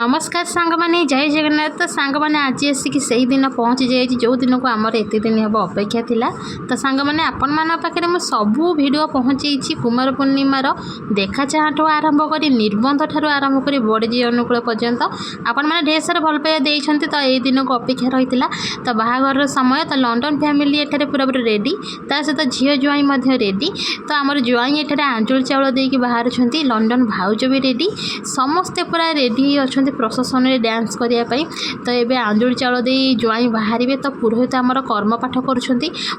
नमस्कार सांग माने जय जगन्नाथ। तो सांग माने आज आसिक से दिन पहुँची जाइए जो दिन को आमर एत दिन हम अपेक्षा थिला। तो सांग माने आपण मान पाखे मुझे सबू भिडियो पहुँची कुमार पूर्णिमार देखा चाह आरंभ कर निबंध ठार आरंभ कर बड़जी अनुकूल पर्यंत आपण मैंने ढेर सारा भल पाइबा देते। तो यही दिन को अपेक्षा रही है। तो बाहाघर समय तो लंडन फैमिली एठारे पूरा पूरा रेडी ता सहित झील ज्वाई रेडी। तो आमर ज्वाई एठारे आंचल चाउल देकी बाहर लंडन भाउज भी रेडी समस्ते पूरा रेडी अच्छा प्रशासन में डांस करने। तो ये आंजुल चाउल दे ज्वाई बाहर तो पुरोहित आमर कर्म पाठ कर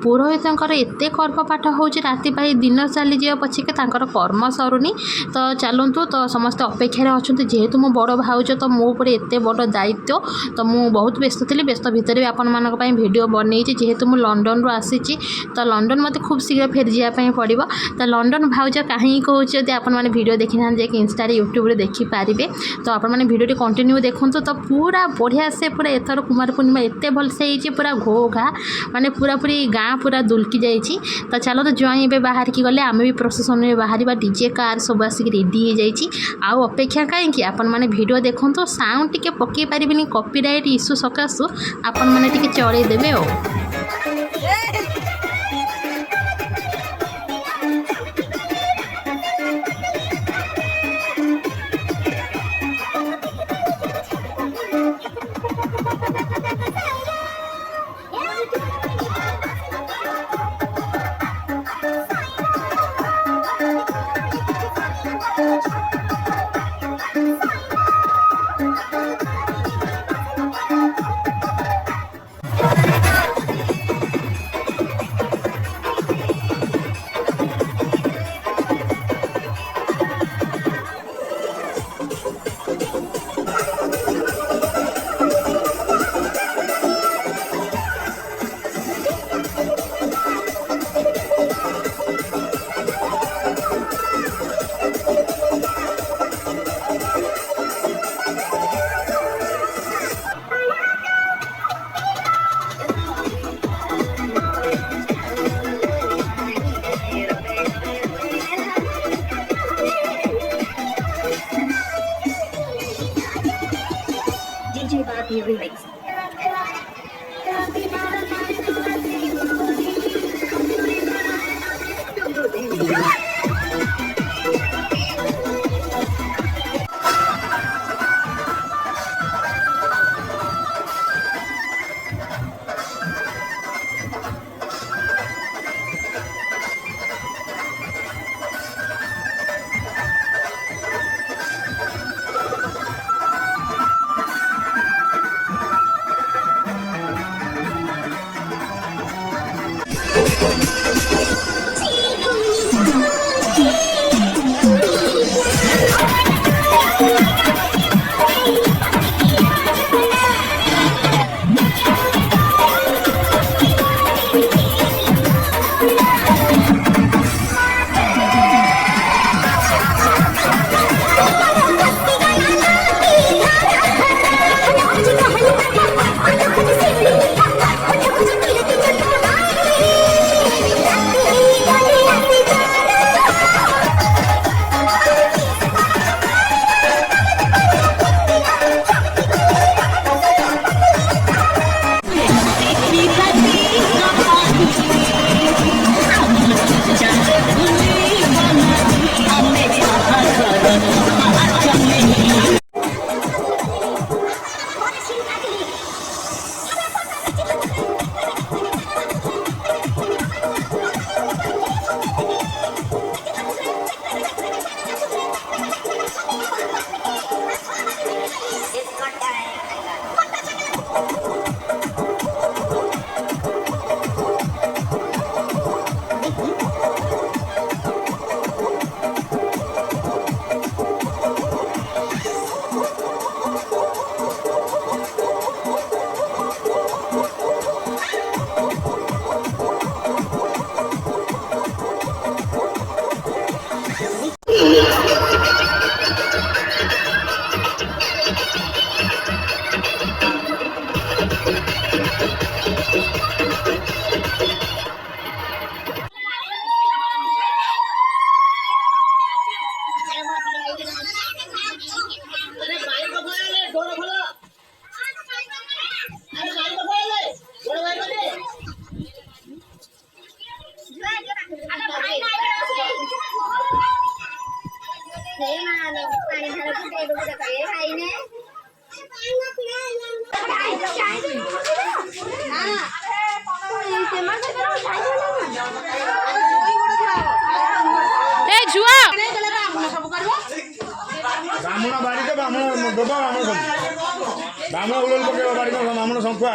पुरोहित एत कर्म पाठ हो राति दिन चली जा पछिके कर्म सरुनी। तो चलतु तो समस्त अपेक्षार अच्छा जेहेतु मो बड़ भाउज तो मो ऊपर एत बड़ दायित्व तो मुझे बहुत व्यस्त थी। व्यस्त भितर भी आपण मानक भिडियो बनई जेहेतु मुझे लंडन रू आसी तो लंडन मत खूब शीघ्र फेरी जावाई पड़ो। तो लंडन भाउज कहीं कहते आपण मैंने भिडियो देखी ना इंस्टा यूट्यूब देखिपारे। तो आपण मैंने भिडियो कंटिन्यू देखु तो पूरा बढ़िया से पूरा एथर कुमार पूर्णिमा एत भलसे होती पूरा घो घा माने पूरा पूरी गाँ पूरा दुलकी जाइए। तो चलो तो ज्वाई ए बाहर की गले आम भी प्रशासन में बाहर डीजे कार सब आसिक रेडी हो जाइए। आउ अपेक्षा कहीं आपण मैंने भिडियो देखु साउंड टिके पकई पारे कॉपीराइट इश्यू सकाशु आपण मैंने टिके चलईदेवे। DJ Barbie remix. ବ୍ରାହ୍ମଣ ଉଡ଼େଲ ପକେଇବ ବାଡ଼ି ବ୍ରାହ୍ମଣ ଶଙ୍ଖୁଆ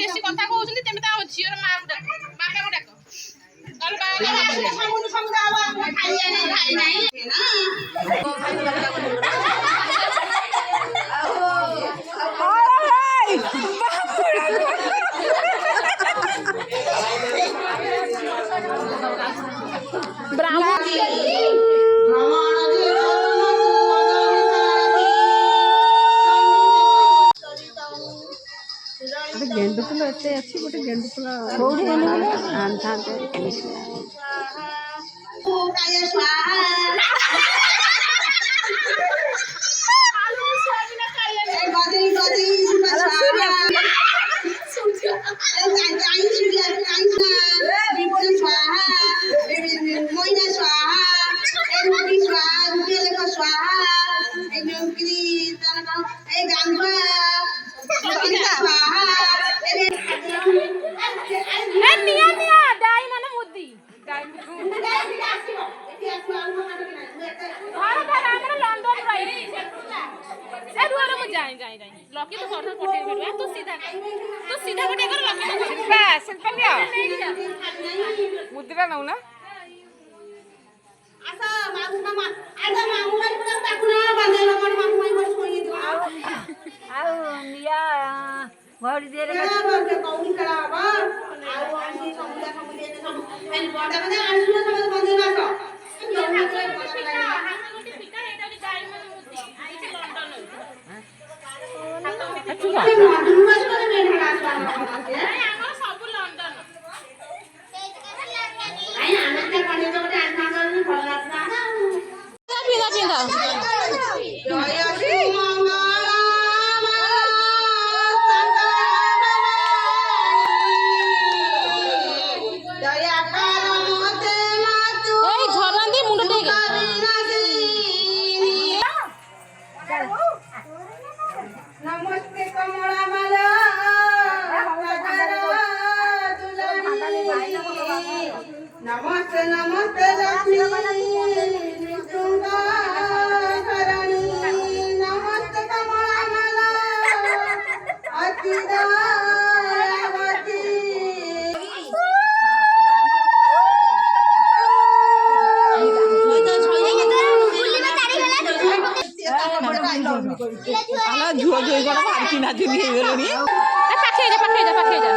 बेसी कथा कहउछन्ती तेमे ता झियर मां को डाक बापा को डाक कल बाबा समुद्र समुद्र अब खाली खाली नहीं ना ब्राह्मण गेंडु फुल एते अच्छी गोटे गेंडु फुल कोठी आनथांते लकी तो सर कोठे भेटवा तू सीधा कोठे कर लकी बस सिंपल क्या मुद्रा नौ ना आसा मामू मामा आसा मामू मारी पुरा ताकुना बांधे लोकन मामू माई बस कोई दो आउ निया बड़ी देर के कौनी करा बा आउ आंटी समुद्र एन बड़ा बने आंसू सब बांधे बासो नमस्ते नमस्ते लक्ष्मी ଝୁଅ ଝୁଅ କ'ଣ ଭାରି ଚିହ୍ନା ଚିହ୍ନି ହେଇଗଲେଣି। ପାଖେଇ ଯା ପାଖେଇ ଯା ପାଖେଇ ଯା।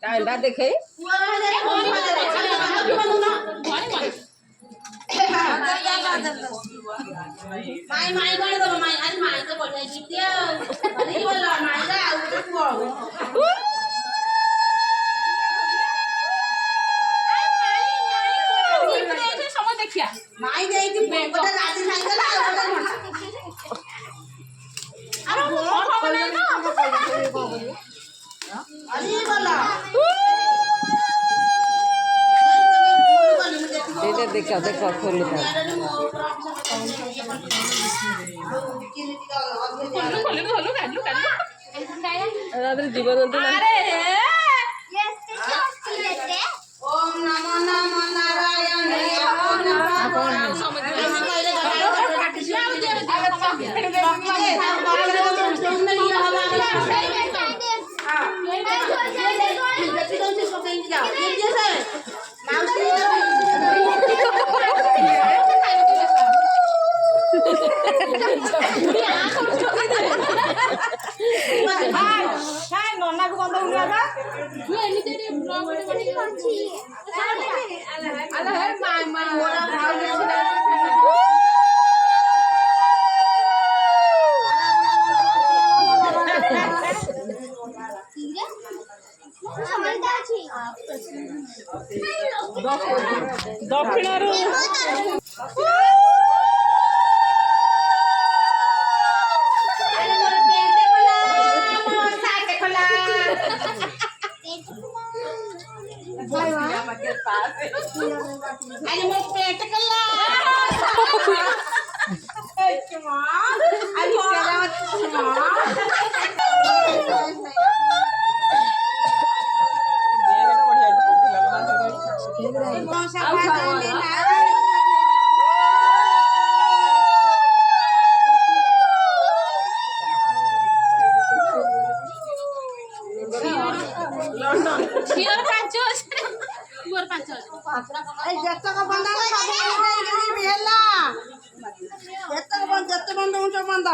टाइम देखे देखा देखा खोल जीवन ओम नमो नमो नारायण नन्ना को बंद हो गया दक्षिण बंद